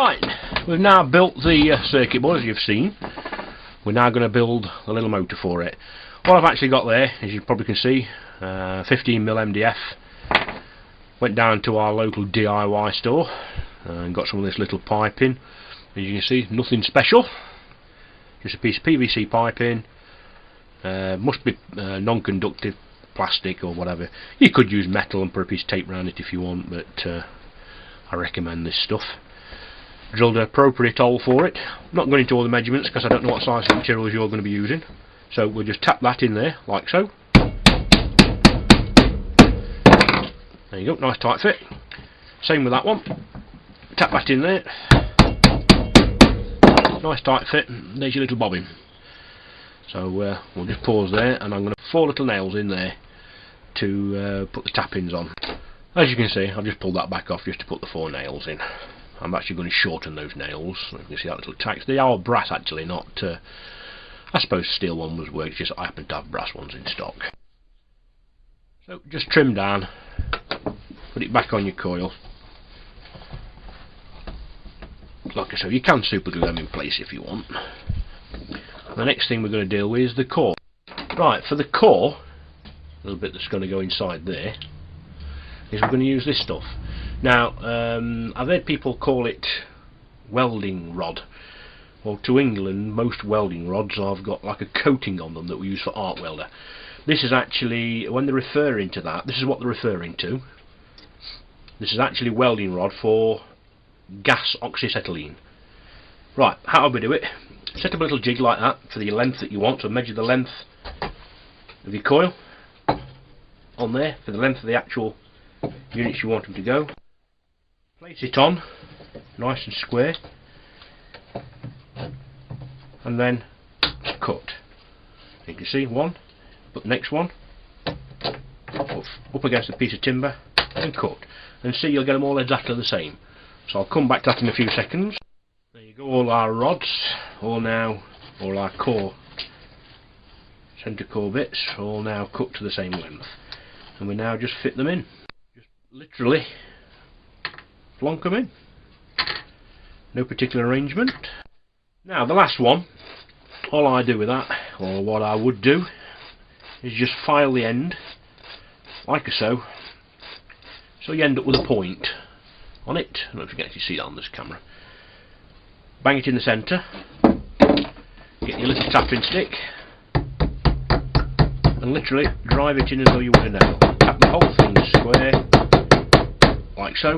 Right, we've now built the circuit board, as you've seen. We're now going to build a little motor for it. What I've actually got there, as you probably can see, 15mm MDF. Went down to our local DIY store and got some of this little piping. As you can see, nothing special, just a piece of PVC piping. Must be non-conductive plastic or whatever. You could use metal and put a piece of tape around it if you want, but I recommend this stuff. Drilled an appropriate hole for it. I'm not going into all the measurements because I don't know what size of materials you're going to be using. So we'll just tap that in there, like so. There you go, nice tight fit. Same with that one. Tap that in there. Nice tight fit. There's your little bobbin. So we'll just pause there, and I'm going to put 4 little nails in there to put the tappings on. As you can see, I've just pulled that back off just to put the 4 nails in. I'm actually going to shorten those nails. You can see that little tacks. They are brass actually, not I suppose steel one was work, just I happen to have brass ones in stock. So just trim down, put it back on your coil. Like I said, you can super glue them in place if you want. The next thing we're going to deal with is the core. Right, for the core, a little bit that's going to go inside there, is we're going to use this stuff. Now, I've heard people call it welding rod. Well, to England, most welding rods have got like a coating on them that we use for arc welder. This is actually, when they're referring to that, this is what they're referring to. This is actually welding rod for gas oxyacetylene. Right, how do we do it? Set up a little jig like that for the length that you want, so measure the length of your coil on there for the length of the actual units you want them to go. Place it on, nice and square, and then cut. You can see one, put the next one up against a piece of timber and cut. And see, you'll get them all exactly the same. So I'll come back to that in a few seconds. There you go, all our rods, all our core, centre core bits, all now cut to the same length. And we now just fit them in. Just literally plonk them in. No particular arrangement. Now the last one, all I do with that, or what I would do, is just file the end, like so, so you end up with a point on it. I don't know if you can actually see that on this camera. Bang it in the centre, get your little tapping stick, and literally drive it in as though you would a nail. Tap the whole thing square, like so.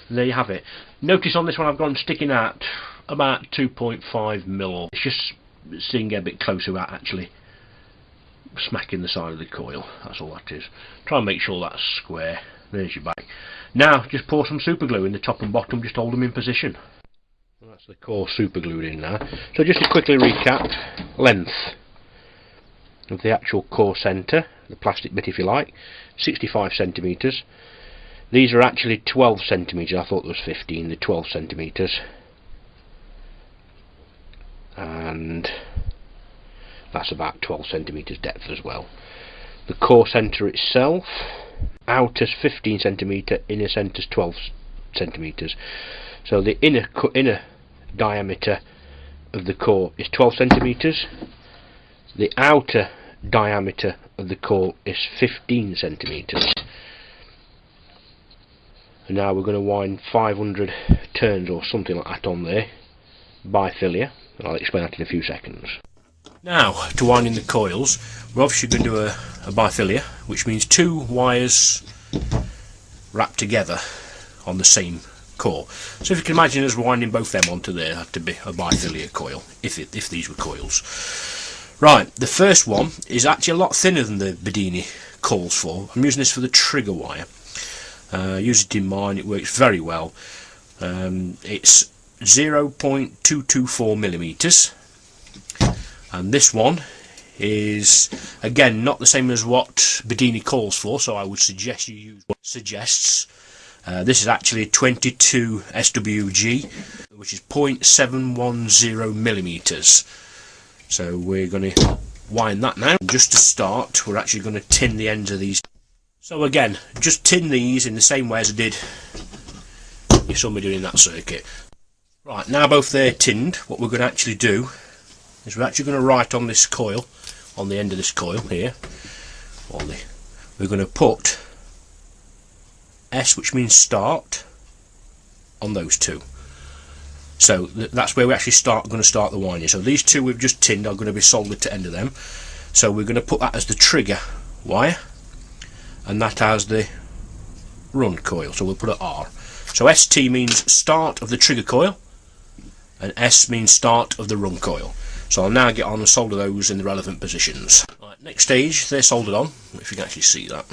And there you have it. Notice on this one I've gone sticking out about 2.5mm. It's just so you can get a bit closer at actually smacking the side of the coil. That's all that is. Try and make sure that's square. There's your back. Now just pour some super glue in the top and bottom, just hold them in position. Well, that's the core super glued in now. So just to quickly recap, length of the actual core centre, the plastic bit if you like, 65cm. These are actually 12cm. I thought there was 15. They're 12cm, and that's about 12cm depth as well. The core centre itself, outer's 15cm, inner centre's 12cm. So the inner diameter of the core is 12cm. The outer diameter of the core is 15cm. And now we're going to wind 500 turns or something like that on there by filia, and I'll explain that in a few seconds. Now, to wind in the coils, we're obviously going to do a bifilia, which means 2 wires wrapped together on the same core. So if you can imagine us winding both them onto there, it'd have to be a bifilia coil, if these were coils. Right, the first one is actually a lot thinner than the Bedini calls for. I'm using this for the trigger wire. Use it in mine, it works very well. It's 0.224mm, and this one is again not the same as what Bedini calls for, so I would suggest you use what it suggests. This is actually 22 SWG, which is 0.710mm. So we're going to wind that now. Just to start, we're actually going to tin the ends of these. So again, just tin these in the same way as I did be somebody doing that circuit. Right, now both they're tinned, what we're going to actually do is we're actually going to write on this coil, on the end of this coil here, we're going to put S, which means start, on those two. So that's where we actually going to start the winding. So these two we've just tinned are going to be soldered to end of them. So we're going to put that as the trigger wire, and that as the run coil. So we'll put an R. So ST means start of the trigger coil, and S means start of the run coil. So I'll now get on and solder those in the relevant positions. Right, next stage, they're soldered on, if you can actually see that,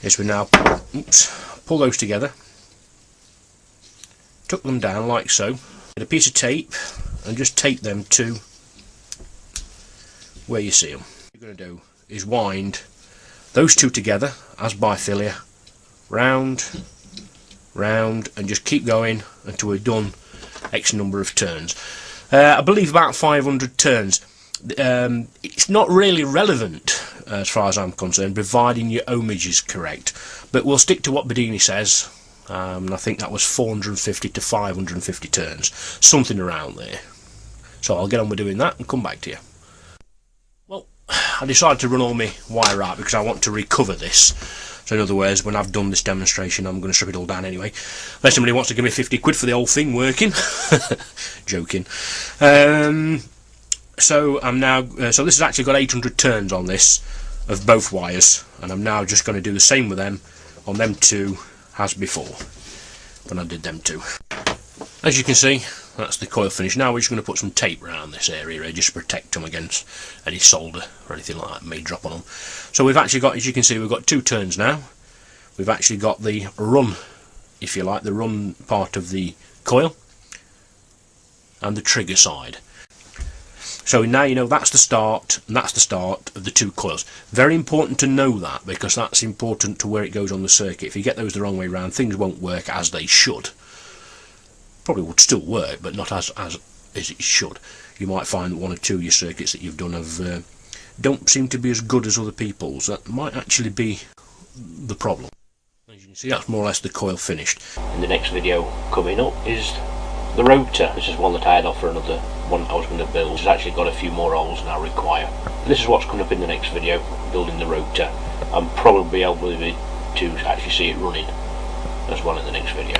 is we now pull those together, tuck them down like so, get a piece of tape and just tape them to where you see them. What you're going to do is wind those two together as bifilia, round, round, and just keep going until we've done X number of turns. I believe about 500 turns. It's not really relevant as far as I'm concerned, providing your ohmage is correct, but we'll stick to what Bedini says. I think that was 450 to 550 turns, something around there. So I'll get on with doing that and come back to you. Well, I decided to run all my wire out because I want to recover this. So in other words, when I've done this demonstration, I'm going to strip it all down anyway. Unless somebody wants to give me 50 quid for the whole thing working. Joking. So I'm now. So this has actually got 800 turns on this of both wires, and I'm now just going to do the same with them on them two as before when I did them two. As you can see, that's the coil finish. Now we're just going to put some tape around this area just to protect them against any solder or anything like that may drop on them. So we've actually got, as you can see, we've got two turns now. We've actually got the run, if you like, the run part of the coil and the trigger side. So now you know that's the start, and that's the start of the two coils. Very important to know that, because that's important to where it goes on the circuit. If you get those the wrong way around, things won't work as they should. Probably would still work, but not as it should. You might find that one or two of your circuits that you've done have don't seem to be as good as other people's. That might actually be the problem. As you can see, that's more or less the coil finished. In the next video coming up is the rotor. This is one that I had off for another one I was going to build. It's actually got a few more holes than I require. This is what's coming up in the next video, building the rotor. I'm probably able to actually see it running as well in the next video.